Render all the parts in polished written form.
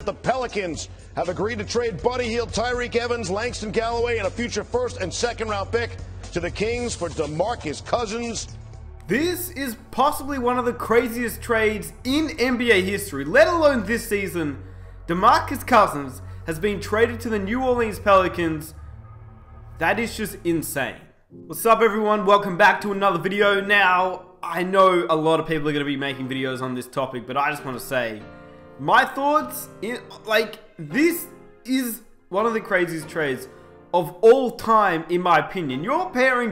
the Pelicans have agreed to trade Buddy Hield, Tyreek Evans, Langston Galloway, and a future first and second round pick to the Kings for DeMarcus Cousins. This is possibly one of the craziest trades in NBA history, let alone this season. DeMarcus Cousins has been traded to the New Orleans Pelicans. That is just insane. What's up, everyone? Welcome back to another video. Now, I know a lot of people are going to be making videos on this topic, but I just want to say my thoughts, this is one of the craziest trades of all time, in my opinion. You're pairing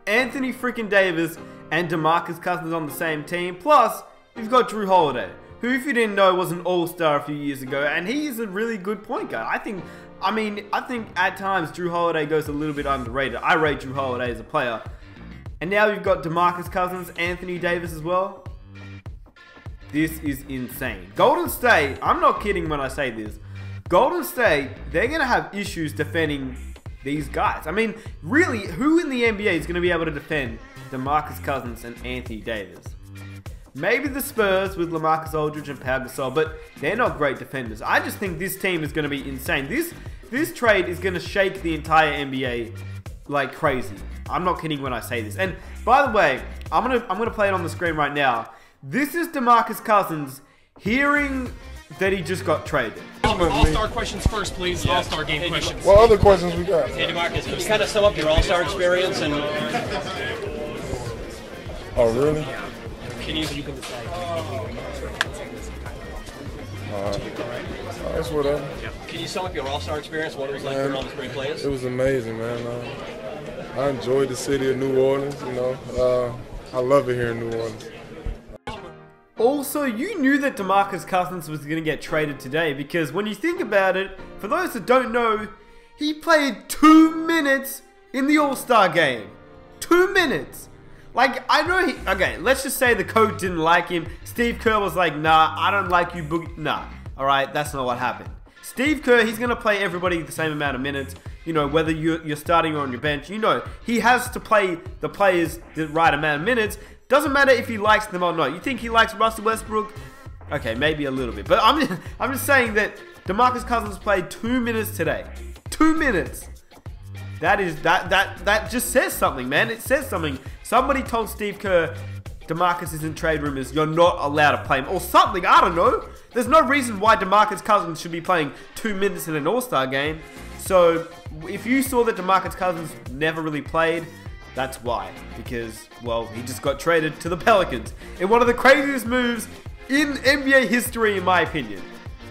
Anthony freaking Davis and DeMarcus Cousins on the same team. Plus, you've got Jrue Holiday, who, if you didn't know, was an all-star a few years ago, and he is a really good point guard. I think at times Jrue Holiday goes a little bit underrated. I rate Jrue Holiday as a player. And now you've got DeMarcus Cousins, Anthony Davis as well. This is insane. Golden State, I'm not kidding when I say this. Golden State, they're going to have issues defending these guys. I mean, really, who in the NBA is going to be able to defend DeMarcus Cousins and Anthony Davis? Maybe the Spurs with LaMarcus Aldridge and Pau Gasol, but they're not great defenders. I just think this team is going to be insane. This trade is going to shake the entire NBA like crazy. I'm not kidding when I say this. And by the way, I'm gonna play it on the screen right now. This is DeMarcus Cousins hearing that he just got traded. All-star questions first, please. Yeah. All-star game questions. What other questions we got? Hey, DeMarcus, can you kind of sum up your all-star experience? And oh, really? Can you can decide. That's whatever. Can you sum up your all-star experience? What it was like for all the great players? It was amazing, man. I enjoyed the city of New Orleans. You know, I love it here in New Orleans. Also, you knew that DeMarcus Cousins was going to get traded today because when you think about it, for those that don't know, he played 2 minutes in the All-Star game. 2 minutes. Like, I know okay, let's just say the coach didn't like him. Steve Kerr was like, nah, I don't like you, Boogie. Nah, alright, that's not what happened. Steve Kerr, he's going to play everybody the same amount of minutes. You know, whether you're starting or on your bench, you know, he has to play the players the right amount of minutes. Doesn't matter if he likes them or not. You think he likes Russell Westbrook? Okay, maybe a little bit. But I'm just saying that DeMarcus Cousins played 2 minutes today. 2 minutes. That just says something, man. It says something. Somebody told Steve Kerr, DeMarcus is in trade rumors, you're not allowed to play him. Or something, I don't know. There's no reason why DeMarcus Cousins should be playing 2 minutes in an All-Star game. So, if you saw that DeMarcus Cousins never really played, that's why. Because, well, he just got traded to the Pelicans in one of the craziest moves in NBA history, in my opinion.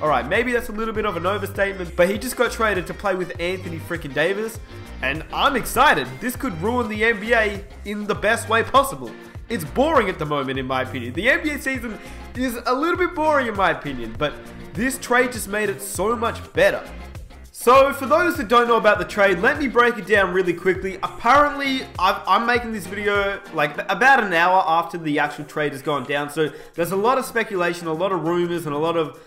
Alright, maybe that's a little bit of an overstatement, but he just got traded to play with Anthony freaking Davis, and I'm excited. This could ruin the NBA in the best way possible. It's boring at the moment, in my opinion. The NBA season is a little bit boring, in my opinion, but this trade just made it so much better. So, for those that don't know about the trade, let me break it down really quickly. Apparently, I'm making this video like about an hour after the actual trade has gone down. So, there's a lot of speculation, a lot of rumors, and a lot of,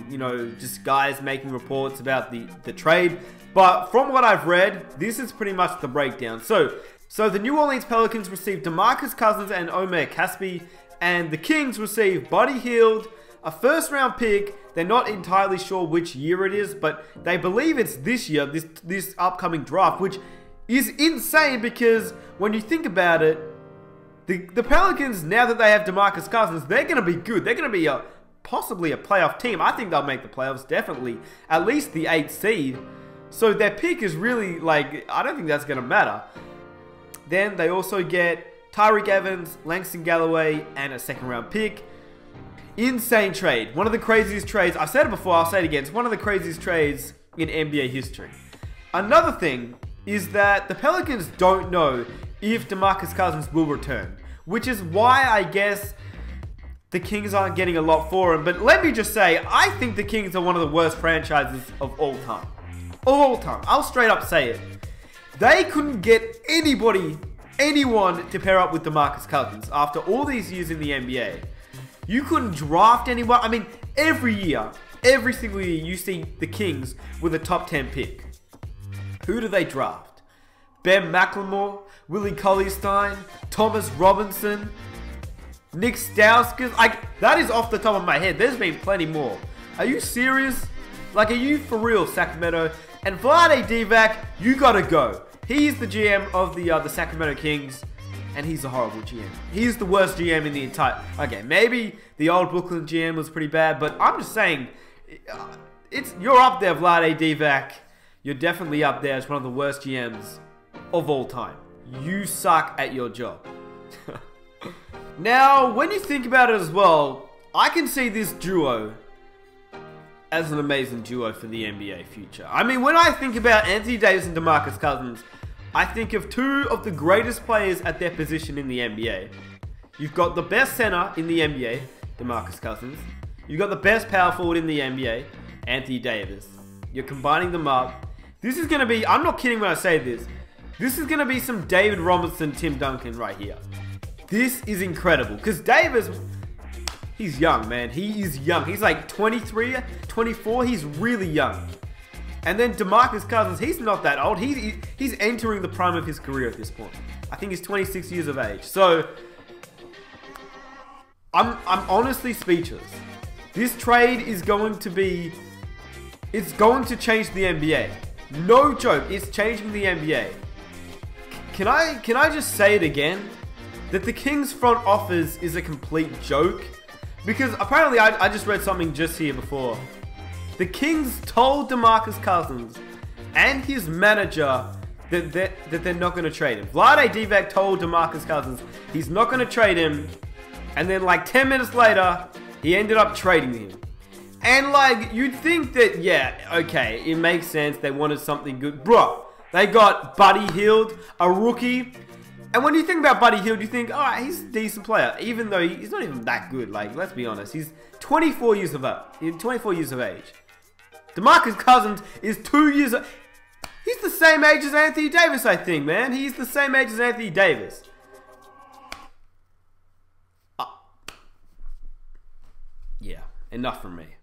you know, just guys making reports about the trade. But from what I've read, this is pretty much the breakdown. So the New Orleans Pelicans received DeMarcus Cousins and Omer Caspi, and the Kings received Buddy Hield, a first-round pick. They're not entirely sure which year it is, but they believe it's this year, this upcoming draft, which is insane because when you think about it, the Pelicans, now that they have DeMarcus Cousins, they're going to be good. They're going to be possibly a playoff team. I think they'll make the playoffs, definitely. At least the 8th seed. So their pick is really, like, I don't think that's going to matter. Then they also get Tyreek Evans, Langston Galloway, and a second-round pick. Insane trade. One of the craziest trades. I've said it before, I'll say it again. It's one of the craziest trades in NBA history. Another thing is that the Pelicans don't know if DeMarcus Cousins will return, which is why I guess the Kings aren't getting a lot for him. But let me just say, I think the Kings are one of the worst franchises of all time. Of all time. I'll straight up say it. They couldn't get anyone to pair up with DeMarcus Cousins after all these years in the NBA. You couldn't draft anyone. I mean, every year, every single year, you see the Kings with a top 10 pick. Who do they draft? Ben McLemore, Willie Cauley-Stein, Thomas Robinson, Nick Stauskas. That is off the top of my head. There's been plenty more. Are you serious? Like, are you for real, Sacramento? And Vlade Divac, you gotta go. He's the GM of the Sacramento Kings, and he's a horrible GM. He's the worst GM in the entire... Okay, maybe the old Brooklyn GM was pretty bad, but I'm just saying, you're up there, Vlade Divac. You're definitely up there as one of the worst GMs of all time. You suck at your job. Now, when you think about it as well, I can see this duo as an amazing duo for the NBA future. I mean, when I think about Anthony Davis and DeMarcus Cousins, I think of two of the greatest players at their position in the NBA. You've got the best center in the NBA, DeMarcus Cousins. You've got the best power forward in the NBA, Anthony Davis. You're combining them up. This is going to be, I'm not kidding when I say this, this is going to be some David Robinson, Tim Duncan right here. This is incredible, because Davis, he's young, man. He is young. He's like 23, 24. He's really young. And then DeMarcus Cousins, he's not that old. He's entering the prime of his career at this point. I think he's 26 years of age. So, I'm honestly speechless. This trade is going to be... It's going to change the NBA. No joke, it's changing the NBA. Can I just say it again? That the Kings front office is a complete joke? Because apparently I just read something just here before. The Kings told DeMarcus Cousins and his manager that they're not going to trade him. Vlade Divac told DeMarcus Cousins he's not going to trade him. And then like 10 minutes later, he ended up trading him. And like, you'd think that, yeah, okay, it makes sense. They wanted something good. Bro, they got Buddy Hield, a rookie. And when you think about Buddy Hield, you think, all right, he's a decent player. Even though he's not even that good. Like, let's be honest. He's 24 years of age. DeMarcus Cousins is 2 years... He's the same age as Anthony Davis, I think, man. He's the same age as Anthony Davis. Yeah, enough from me.